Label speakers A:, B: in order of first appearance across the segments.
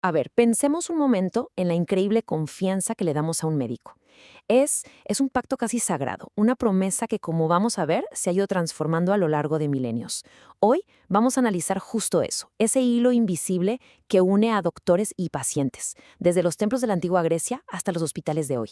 A: A ver, pensemos un momento en la increíble confianza que le damos a un médico. Es un pacto casi sagrado, una promesa que, como vamos a ver, se ha ido transformando a lo largo de milenios. Hoy vamos a analizar justo eso, ese hilo invisible que une a doctores y pacientes, desde los templos de la antigua Grecia hasta los hospitales de hoy.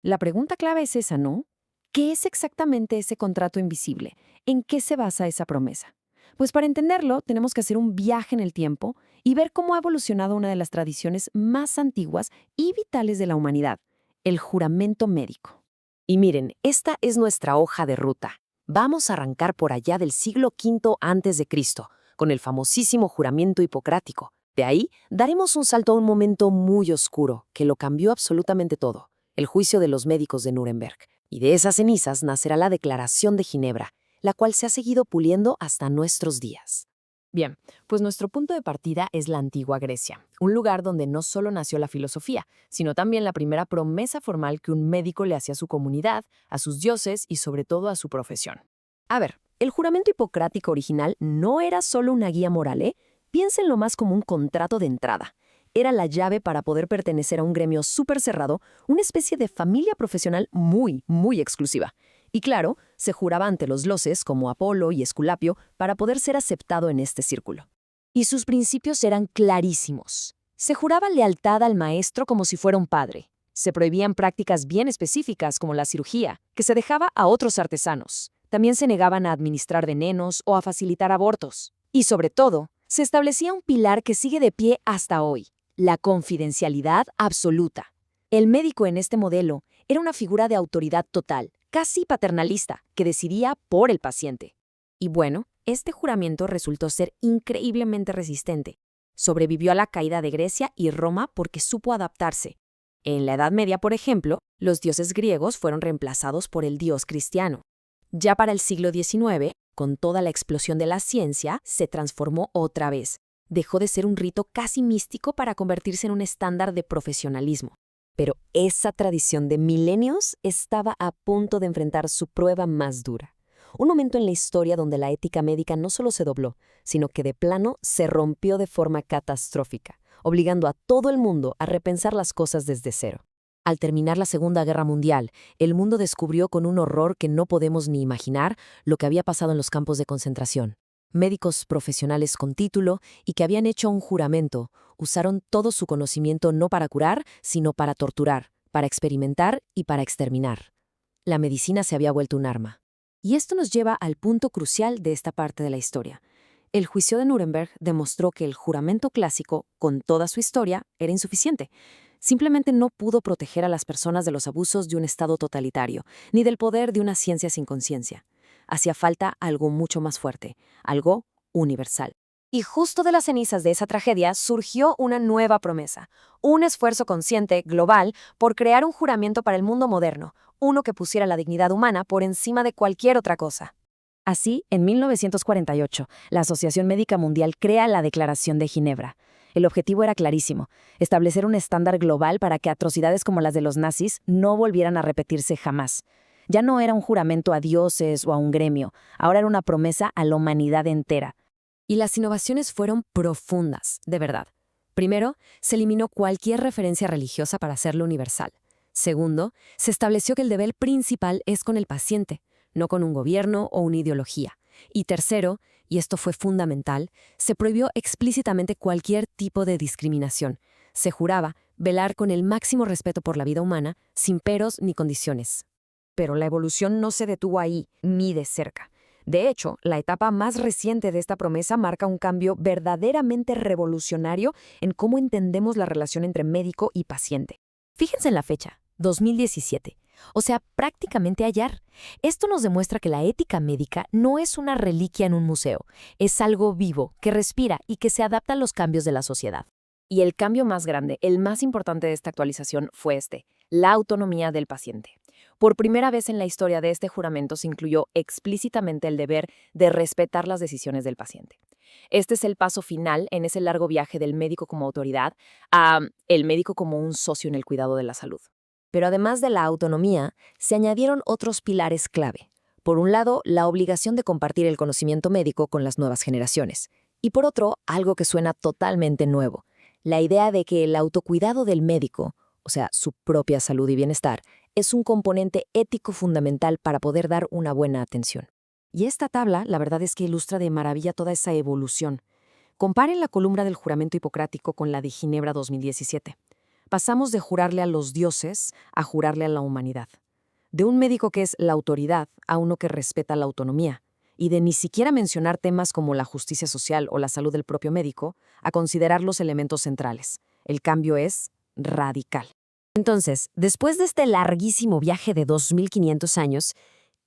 A: La pregunta clave es esa, ¿no? ¿Qué es exactamente ese contrato invisible? ¿En qué se basa esa promesa? Pues para entenderlo, tenemos que hacer un viaje en el tiempo y ver cómo ha evolucionado una de las tradiciones más antiguas y vitales de la humanidad, el juramento médico. Y miren, esta es nuestra hoja de ruta. Vamos a arrancar por allá del siglo V antes de Cristo, con el famosísimo juramento hipocrático. De ahí daremos un salto a un momento muy oscuro que lo cambió absolutamente todo, el juicio de los médicos de Nuremberg. Y de esas cenizas nacerá la Declaración de Ginebra, la cual se ha seguido puliendo hasta nuestros días. Bien, pues nuestro punto de partida es la antigua Grecia, un lugar donde no solo nació la filosofía, sino también la primera promesa formal que un médico le hacía a su comunidad, a sus dioses y sobre todo a su profesión. A ver, el juramento hipocrático original no era solo una guía moral, ¿eh? Piénsenlo más como un contrato de entrada. Era la llave para poder pertenecer a un gremio súper cerrado, una especie de familia profesional muy, muy exclusiva. Y claro, se juraba ante los dioses como Apolo y Esculapio para poder ser aceptado en este círculo. Y sus principios eran clarísimos. Se juraba lealtad al maestro como si fuera un padre. Se prohibían prácticas bien específicas como la cirugía, que se dejaba a otros artesanos. También se negaban a administrar venenos o a facilitar abortos. Y sobre todo, se establecía un pilar que sigue de pie hasta hoy: la confidencialidad absoluta. El médico en este modelo era una figura de autoridad total, casi paternalista, que decidía por el paciente. Y bueno, este juramento resultó ser increíblemente resistente. Sobrevivió a la caída de Grecia y Roma porque supo adaptarse. En la Edad Media, por ejemplo, los dioses griegos fueron reemplazados por el dios cristiano. Ya para el siglo XIX, con toda la explosión de la ciencia, se transformó otra vez. Dejó de ser un rito casi místico para convertirse en un estándar de profesionalismo. Pero esa tradición de milenios estaba a punto de enfrentar su prueba más dura. Un momento en la historia donde la ética médica no solo se dobló, sino que de plano se rompió de forma catastrófica, obligando a todo el mundo a repensar las cosas desde cero. Al terminar la Segunda Guerra Mundial, el mundo descubrió con un horror que no podemos ni imaginar lo que había pasado en los campos de concentración. Médicos profesionales con título y que habían hecho un juramento usaron todo su conocimiento no para curar, sino para torturar, para experimentar y para exterminar. La medicina se había vuelto un arma. Y esto nos lleva al punto crucial de esta parte de la historia. El juicio de Nuremberg demostró que el juramento clásico, con toda su historia, era insuficiente. Simplemente no pudo proteger a las personas de los abusos de un Estado totalitario, ni del poder de una ciencia sin conciencia. Hacía falta algo mucho más fuerte, algo universal. Y justo de las cenizas de esa tragedia surgió una nueva promesa, un esfuerzo consciente, global, por crear un juramento para el mundo moderno, uno que pusiera la dignidad humana por encima de cualquier otra cosa. Así, en 1948, la Asociación Médica Mundial crea la Declaración de Ginebra. El objetivo era clarísimo: establecer un estándar global para que atrocidades como las de los nazis no volvieran a repetirse jamás. Ya no era un juramento a dioses o a un gremio, ahora era una promesa a la humanidad entera. Y las innovaciones fueron profundas, de verdad. Primero, se eliminó cualquier referencia religiosa para hacerlo universal. Segundo, se estableció que el deber principal es con el paciente, no con un gobierno o una ideología. Y tercero, y esto fue fundamental, se prohibió explícitamente cualquier tipo de discriminación. Se juraba velar con el máximo respeto por la vida humana, sin peros ni condiciones. Pero la evolución no se detuvo ahí, ni de cerca. De hecho, la etapa más reciente de esta promesa marca un cambio verdaderamente revolucionario en cómo entendemos la relación entre médico y paciente. Fíjense en la fecha, 2017. O sea, prácticamente ayer. Esto nos demuestra que la ética médica no es una reliquia en un museo, es algo vivo, que respira y que se adapta a los cambios de la sociedad. Y el cambio más grande, el más importante de esta actualización fue la autonomía del paciente. Por primera vez en la historia de este juramento se incluyó explícitamente el deber de respetar las decisiones del paciente. Este es el paso final en ese largo viaje del médico como autoridad a el médico como un socio en el cuidado de la salud. Pero además de la autonomía, se añadieron otros pilares clave. Por un lado, la obligación de compartir el conocimiento médico con las nuevas generaciones. Y por otro, algo que suena totalmente nuevo: La idea de que el autocuidado del médico, o sea, su propia salud y bienestar, es un componente ético fundamental para poder dar una buena atención. Y esta tabla, la verdad es que ilustra de maravilla toda esa evolución. Comparen la columna del juramento hipocrático con la de Ginebra 2017. Pasamos de jurarle a los dioses a jurarle a la humanidad. De un médico que es la autoridad a uno que respeta la autonomía. Y de ni siquiera mencionar temas como la justicia social o la salud del propio médico, a considerar los elementos centrales. El cambio es radical. Entonces, después de este larguísimo viaje de 2500 años,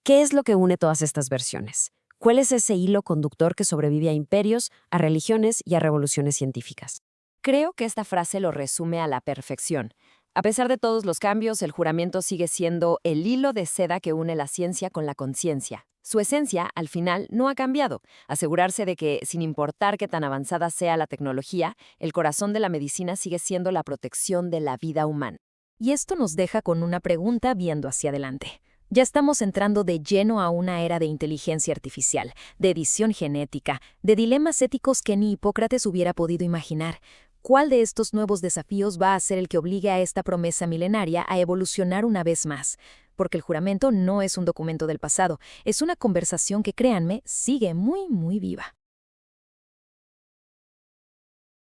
A: ¿qué es lo que une todas estas versiones? ¿Cuál es ese hilo conductor que sobrevive a imperios, a religiones y a revoluciones científicas? Creo que esta frase lo resume a la perfección. A pesar de todos los cambios, el juramento sigue siendo el hilo de seda que une la ciencia con la conciencia. Su esencia, al final, no ha cambiado. Asegurarse de que, sin importar qué tan avanzada sea la tecnología, el corazón de la medicina sigue siendo la protección de la vida humana. Y esto nos deja con una pregunta viendo hacia adelante. Ya estamos entrando de lleno a una era de inteligencia artificial, de edición genética, de dilemas éticos que ni Hipócrates hubiera podido imaginar. ¿Cuál de estos nuevos desafíos va a ser el que obligue a esta promesa milenaria a evolucionar una vez más? Porque el juramento no es un documento del pasado, es una conversación que, créanme, sigue muy, muy viva.